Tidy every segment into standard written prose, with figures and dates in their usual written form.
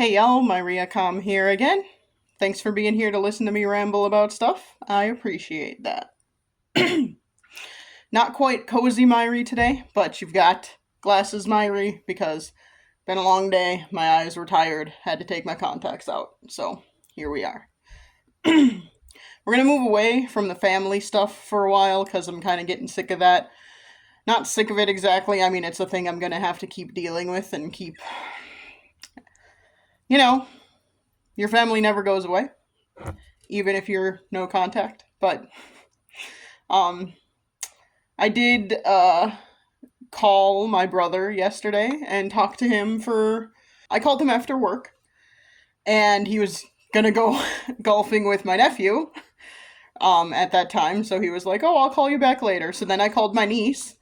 Hey y'all, Myria Com here again. Thanks for being here to listen to me ramble about stuff. I appreciate that. Not quite cozy Myri today, but you've got glasses Myri because been a long day, my eyes were tired, had to take my contacts out. So, here we are. We're going to move away from the family stuff for a while cuz I'm kind of getting sick of that. Not sick of it exactly. I mean, it's a thing I'm going to have to keep dealing with and keep you know, your family never goes away even if you're no contact. But um, I did call my brother yesterday and talk to him for. I called him after work, and he was gonna go golfing with my nephew at that time. So he was like, "Oh, I'll call you back later." So then I called my niece,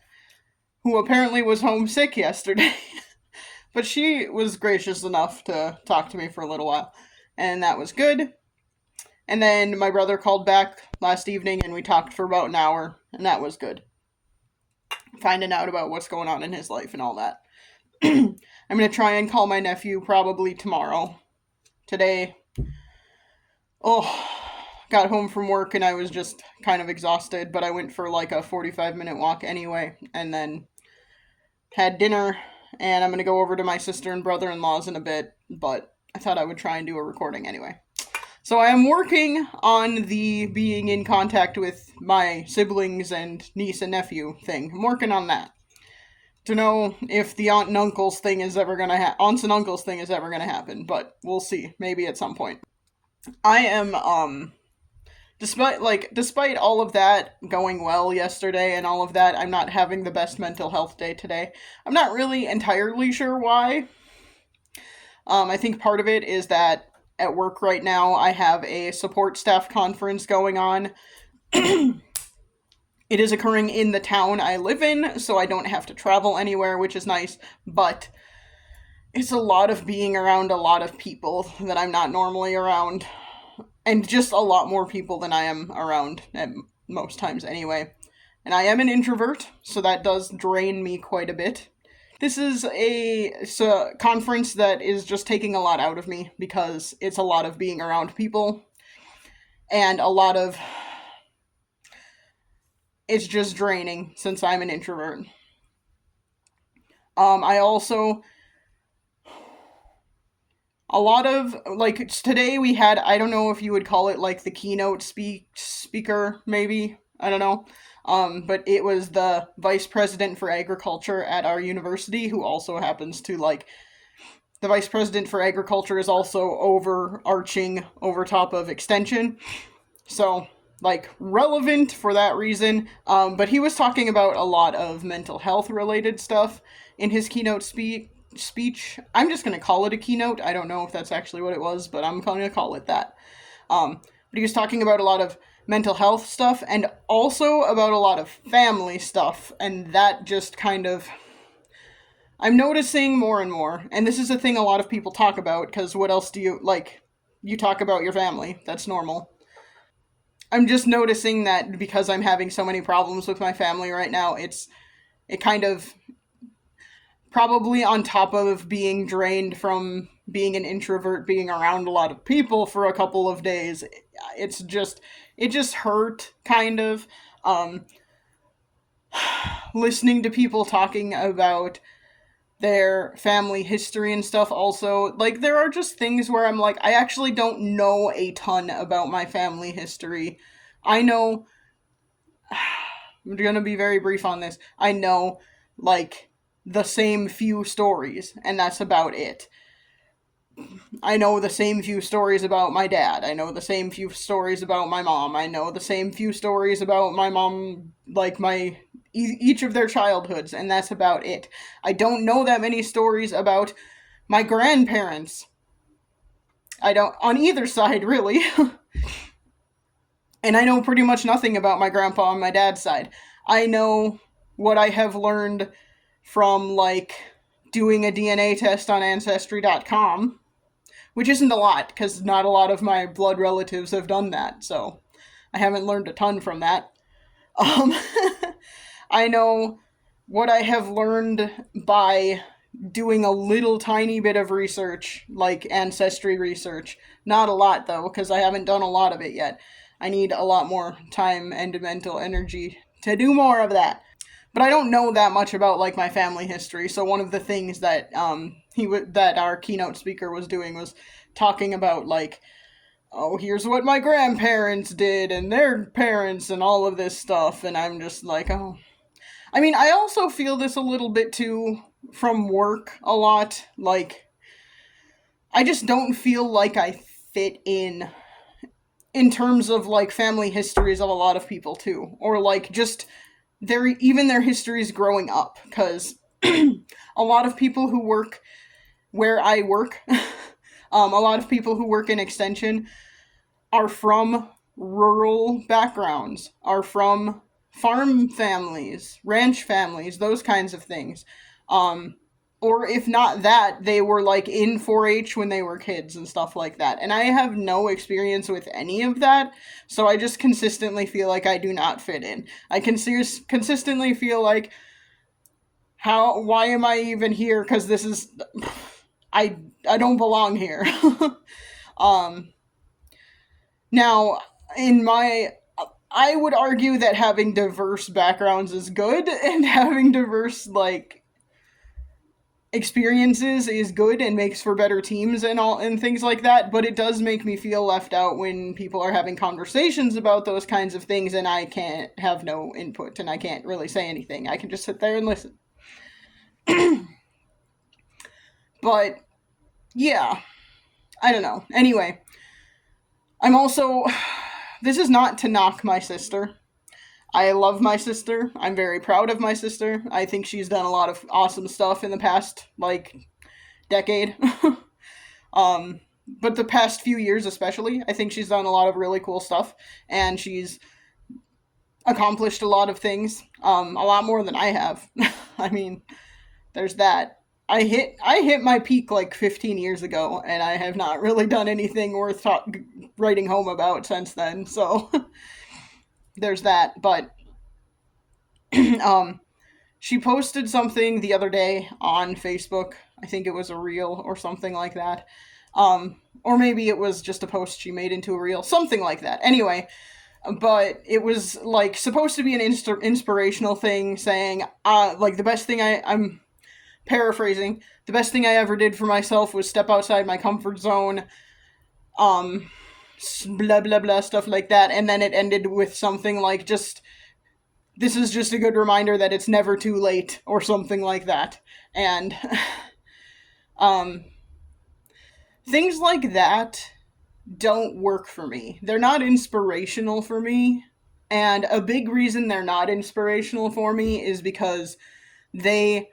who apparently was homesick yesterday, but she was gracious enough to talk to me for a little while, and that was good. And then my brother called back last evening and we talked for about an hour, and that was good. Finding out about what's going on in his life and all that. I'm going to try and call my nephew probably tomorrow. Today, oh, got home from work and I was just kind of exhausted, but I went for like a 45-minute walk anyway, and then had dinner, and I'm going to go over to my sister and brother in law's in a bit, but I thought I would try and do a recording anyway. So I am working on the being in contact with my siblings and niece and nephew thing. I'm working on that to know if the aunts and uncles thing is ever gonna happen, but we'll see. Maybe at some point. I am despite all of that going well yesterday and all of that, I'm not having the best mental health day today. I'm not really entirely sure why. I think part of it is that at work right now I have a support staff conference going on. It is occurring in the town I live in, so I don't have to travel anywhere, which is nice, but it's a lot of being around a lot of people that I'm not normally around, and just a lot more people than I am around at most times anyway. And I am an introvert, so that does drain me quite a bit. This is a conference that is just taking a lot out of me because it's a lot of being around people and a lot of. It's just draining since I'm an introvert. I also. A lot of. Like, today we had. I don't know if you would call it like the keynote speaker, maybe. I don't know. But it was the vice president for agriculture at our university, who also happens to, like, the vice president for agriculture is also overarching over top of extension. So, like, relevant for that reason. But he was talking about a lot of mental health related stuff in his keynote speech. I'm just going to call it a keynote. I don't know if that's actually what it was, but I'm going to call it that. But he was talking about a lot of mental health stuff and also about a lot of family stuff, and that just kind of. I'm noticing more and more, and this is a thing a lot of people talk about, because what else do you, like, you talk about your family, that's normal. I'm just noticing that because I'm having so many problems with my family right now, it kind of, probably on top of being drained from being an introvert, being around a lot of people for a couple of days, it just hurt, kind of. Listening to people talking about their family history and stuff also. Like, there are just things where I'm like, I actually don't know a ton about my family history. I know. I'm gonna be very brief on this. I know, like, the same few stories, and that's about it. I know the same few stories about my dad. I know the same few stories about my mom. I know the same few stories about my mom, like each of their childhoods, and that's about it. I don't know that many stories about my grandparents. I don't, on either side, really. And I know pretty much nothing about my grandpa on my dad's side. I know what I have learned from, like, doing a DNA test on Ancestry.com, which isn't a lot, because not a lot of my blood relatives have done that, so I haven't learned a ton from that. Um, I know what I have learned by doing a little tiny bit of research, like ancestry research. Not a lot, though, because I haven't done a lot of it yet. I need a lot more time and mental energy to do more of that. But I don't know that much about like my family history. So one of the things that that our keynote speaker was doing was talking about like, oh, here's what my grandparents did and their parents and all of this stuff, and I'm just like, oh. I mean, I also feel this a little bit too from work a lot. Like, I just don't feel like I fit in terms of like family histories of a lot of people too, or like just their histories growing up, because a lot of people who work where I work, a lot of people who work in extension are from rural backgrounds, are from farm families, ranch families, those kinds of things. Um, or if not that, they were like in 4-H when they were kids and stuff like that. And I have no experience with any of that, so I just consistently feel like I do not fit in. I can consistently feel like, why am I even here? Because this is, I don't belong here. um, Now, in my I would argue that having diverse backgrounds is good, and having diverse like experiences is good and makes for better teams and all and things like that, but it does make me feel left out when people are having conversations about those kinds of things and I can't have no input and I can't really say anything. I can just sit there and listen. But yeah, I don't know. Anyway, I'm also this is not to knock my sister. I love my sister. I'm very proud of my sister. I think she's done a lot of awesome stuff in the past, like, decade. um, but the past few years, especially, I think she's done a lot of really cool stuff, and she's accomplished a lot of things, a lot more than I have. I mean, there's that. I hit my peak like 15 years ago, and I have not really done anything worth writing home about since then. So there's that. But um, she posted something the other day on Facebook. I think it was a reel or something like that. Or maybe it was just a post she made into a reel, something like that. Anyway, but it was like supposed to be an inspirational thing, saying, like the best thing I'm paraphrasing, the best thing I ever did for myself was step outside my comfort zone, um, blah blah blah, stuff like that, and then it ended with something like, just, this is just a good reminder that it's never too late, or something like that. And um, things like that don't work for me. They're not inspirational for me. And a big reason they're not inspirational for me is because they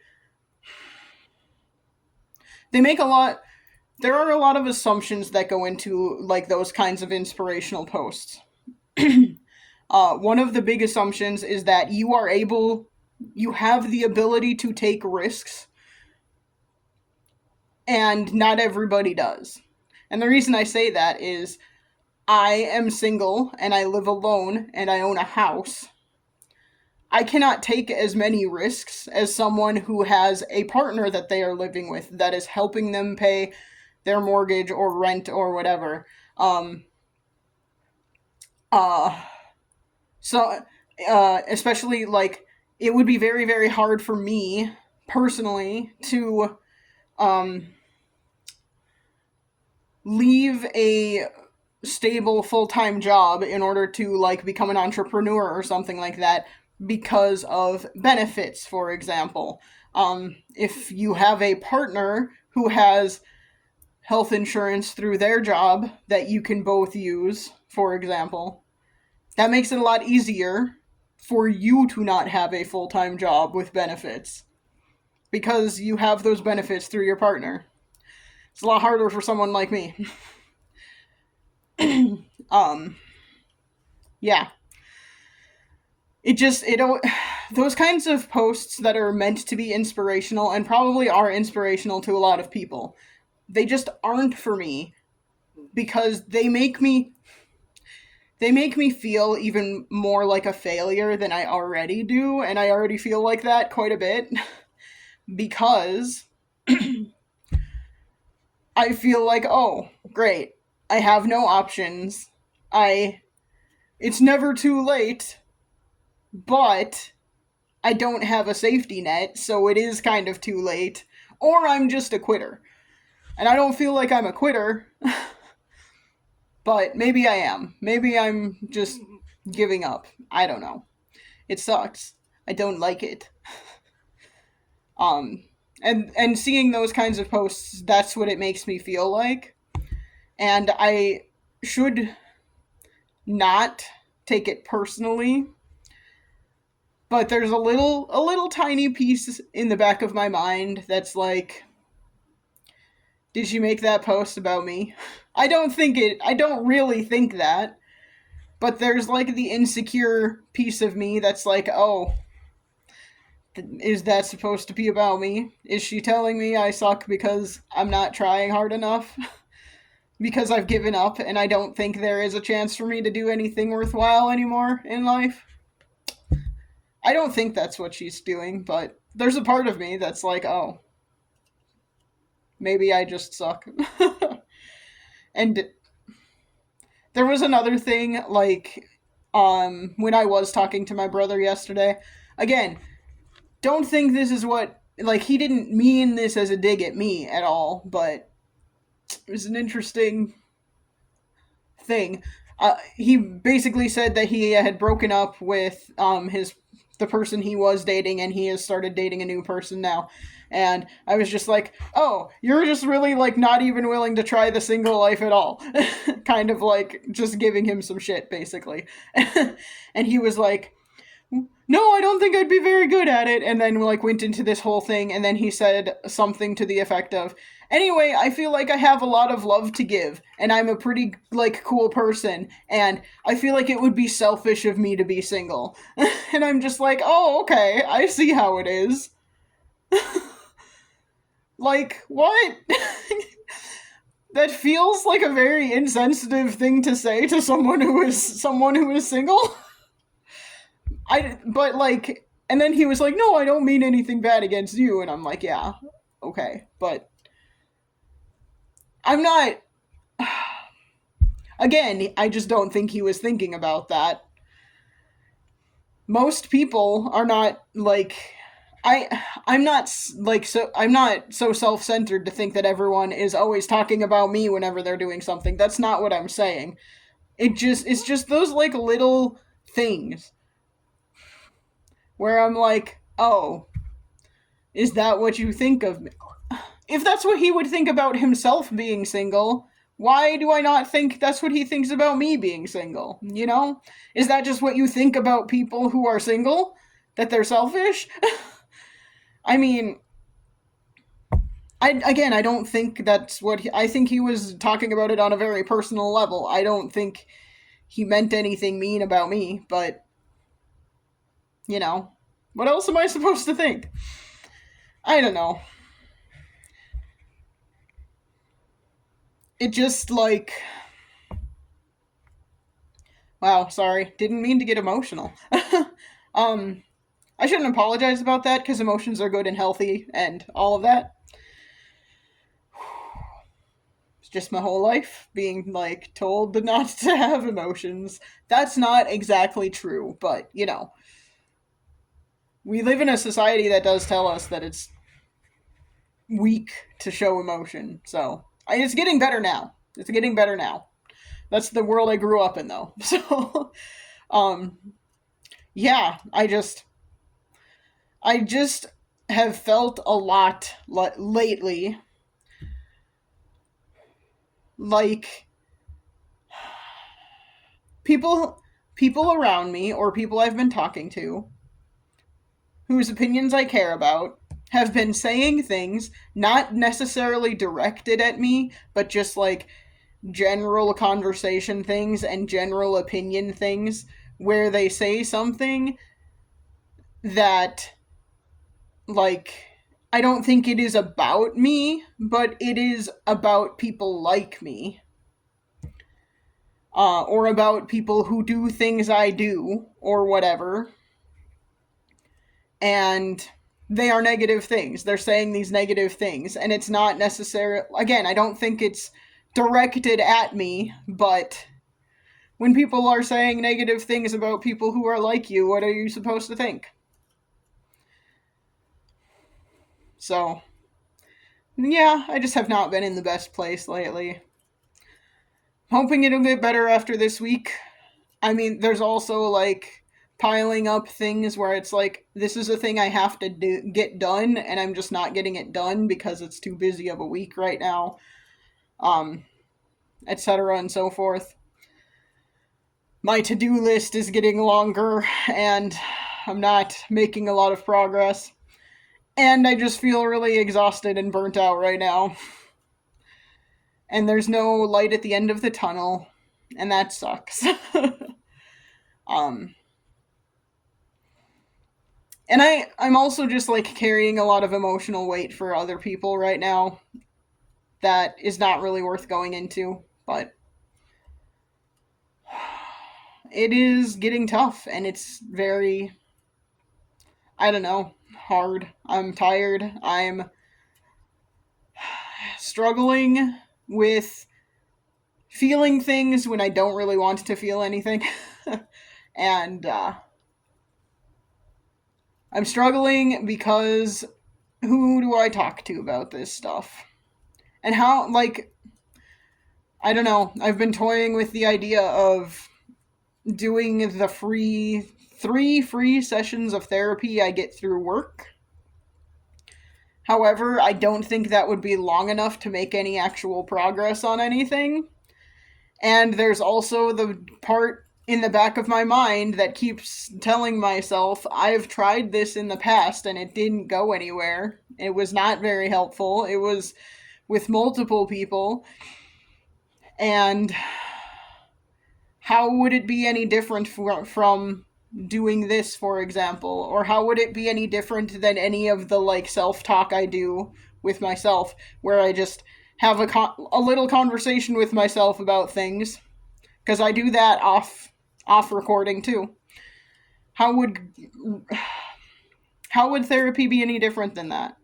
make a lot, there are a lot of assumptions that go into like those kinds of inspirational posts. One of the big assumptions is that you have the ability to take risks, and not everybody does. And the reason I say that is I am single and I live alone and I own a house. I cannot take as many risks as someone who has a partner that they are living with that is helping them pay their mortgage or rent or whatever. Uh, so, especially like, it would be very, very hard for me personally to um, leave a stable full-time job in order to like become an entrepreneur or something like that because of benefits, for example. If you have a partner who has health insurance through their job that you can both use, for example, that makes it a lot easier for you to not have a full-time job with benefits because you have those benefits through your partner. It's a lot harder for someone like me. um yeah, it those kinds of posts that are meant to be inspirational and probably are inspirational to a lot of people, they just aren't for me, because they make me feel even more like a failure than I already do, and I already feel like that quite a bit because I feel like, oh, great. I have no options. It's never too late, but I don't have a safety net, so it is kind of too late. Or I'm just a quitter. And I don't feel like I'm a quitter, but maybe I am. Maybe I'm just giving up. I don't know. It sucks. I don't like it. Um and seeing those kinds of posts, that's what it makes me feel like. And I should not take it personally, but there's a little tiny piece in the back of my mind that's like, did you make that post about me? I don't really think that, but there's like the insecure piece of me that's like, oh, is that supposed to be about me? Is she telling me I suck because I'm not trying hard enough? Because I've given up and I don't think there is a chance for me to do anything worthwhile anymore in life? I don't think that's what she's doing, but there's a part of me that's like, oh, maybe I just suck. And there was another thing, like, when I was talking to my brother yesterday. Again, don't think this is what, like, he didn't mean this as a dig at me at all, but it was an interesting thing. He basically said that he had broken up with the person he was dating, and he has started dating a new person now. And I was just like, oh, you're just really like not even willing to try the single life at all. Kind of like just giving him some shit, basically. And he was like, no, I don't think I'd be very good at it. And then like went into this whole thing, and then he said something to the effect of, anyway, I feel like I have a lot of love to give, and I'm a pretty like cool person, and I feel like it would be selfish of me to be single. And I'm just like, oh, okay, I see how it is. Like, what? That feels like a very insensitive thing to say to someone who is single. But like, and then he was like, no, I don't mean anything bad against you. And I'm like, yeah, okay. But I'm not, again, I just don't think he was thinking about that. Most people are not like, I'm not like so I'm not so self-centered to think that everyone is always talking about me whenever they're doing something. That's not what I'm saying. It's just those like little things where I'm like, "Oh, is that what you think of me?" If that's what he would think about himself being single, why do I not think that's what he thinks about me being single? You know? Is that just what you think about people who are single? That they're selfish? I mean, I don't think that's what I think he was talking about it on a very personal level. I don't think he meant anything mean about me, but you know, what else am I supposed to think? I don't know. It just like, wow, sorry, didn't mean to get emotional. um, I shouldn't apologize about that because emotions are good and healthy and all of that. It's just my whole life being like told not to have emotions. That's not exactly true, but you know, we live in a society that does tell us that it's weak to show emotion. So it's getting better now. It's getting better now. That's the world I grew up in, though. So, um, yeah, I just have felt a lot lately like people around me or people I've been talking to whose opinions I care about have been saying things not necessarily directed at me, but just like general conversation things and general opinion things where they say something that, like, I don't think it is about me, but it is about people like me. Or about people who do things I do, or whatever. And they are negative things. They're saying these negative things, and it's not necessary. Again, I don't think it's directed at me, but when people are saying negative things about people who are like you, what are you supposed to think? So, yeah, I just have not been in the best place lately. Hoping it'll get better after this week. I mean, there's also like piling up things where it's like this is a thing I have to get done, and I'm just not getting it done because it's too busy of a week right now, um, etc. and so forth. My to-do list is getting longer, and I'm not making a lot of progress, and I just feel really exhausted and burnt out right now. And there's no light at the end of the tunnel, and that sucks. um, and I'm also just like carrying a lot of emotional weight for other people right now that is not really worth going into, but it is getting tough, and it's very, I don't know, hard. I'm tired. I'm struggling with feeling things when I don't really want to feel anything. And I'm struggling because who do I talk to about this stuff? And how, like, I don't know. I've been toying with the idea of doing the three free sessions of therapy I get through work. However, I don't think that would be long enough to make any actual progress on anything. And there's also the part in the back of my mind that keeps telling myself, I've tried this in the past and it didn't go anywhere. It was not very helpful. It was with multiple people. And how would it be any different from doing this, for example? Or how would it be any different than any of the like self-talk I do with myself, where I just have a little conversation with myself about things, because I do that off recording too. How would therapy be any different than that?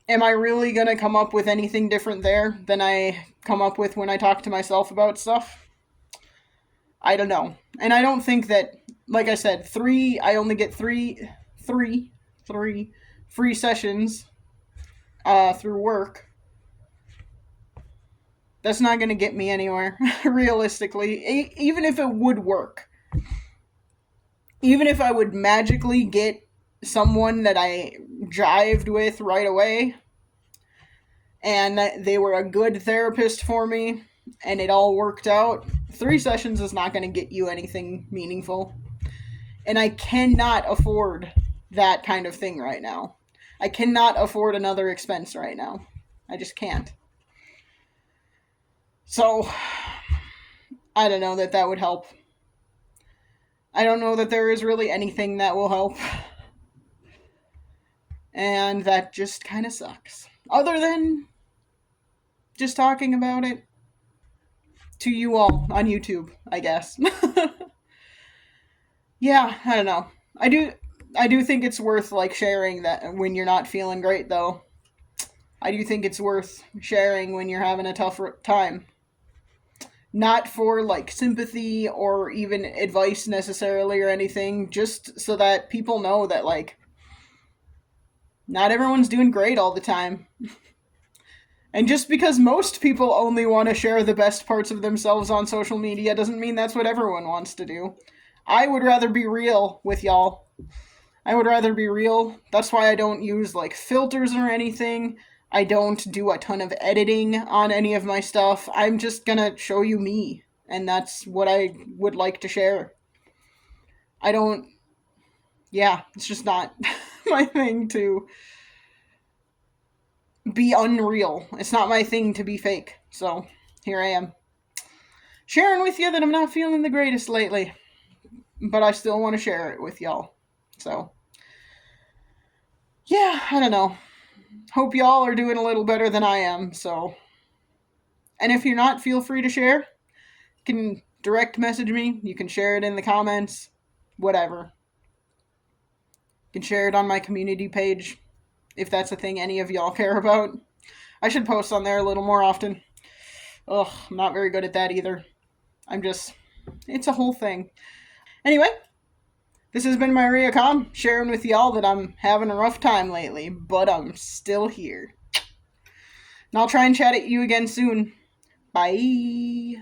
Am I really going to come up with anything different there than I come up with when I talk to myself about stuff? I don't know. And I don't think that, like I said, I only get three free sessions through work. That's not going to get me anywhere, realistically. Even if it would work. Even if I would magically get someone that I jived with right away, and they were a good therapist for me, and it all worked out, 3 sessions is not going to get you anything meaningful. And I cannot afford that kind of thing right now. I cannot afford another expense right now. I just can't. So, I don't know that would help. I don't know that there is really anything that will help. And that just kind of sucks. Other than just talking about it to you all on YouTube, I guess. Yeah, I don't know. I do think it's worth like sharing that when you're not feeling great though. I do think it's worth sharing when you're having a tough time. Not for like sympathy or even advice necessarily or anything, just so that people know that like not everyone's doing great all the time. And just because most people only want to share the best parts of themselves on social media doesn't mean that's what everyone wants to do. I would rather be real with y'all. I would rather be real. That's why I don't use like filters or anything. I don't do a ton of editing on any of my stuff. I'm just gonna show you me. And that's what I would like to share. I don't. Yeah, it's just not my thing to be unreal. It's not my thing to be fake. So, here I am. Sharing with you that I'm not feeling the greatest lately. But I still want to share it with y'all. So, yeah, I don't know. Hope y'all are doing a little better than I am, so. And if you're not, feel free to share. You can direct message me. You can share it in the comments. Whatever. can share it on my community page if that's a thing any of y'all care about. I should post on there a little more often. Ugh, I'm not very good at that either. It's a whole thing. Anyway, this has been Maria Com, sharing with y'all that I'm having a rough time lately, but I'm still here. And I'll try and chat at you again soon. Bye.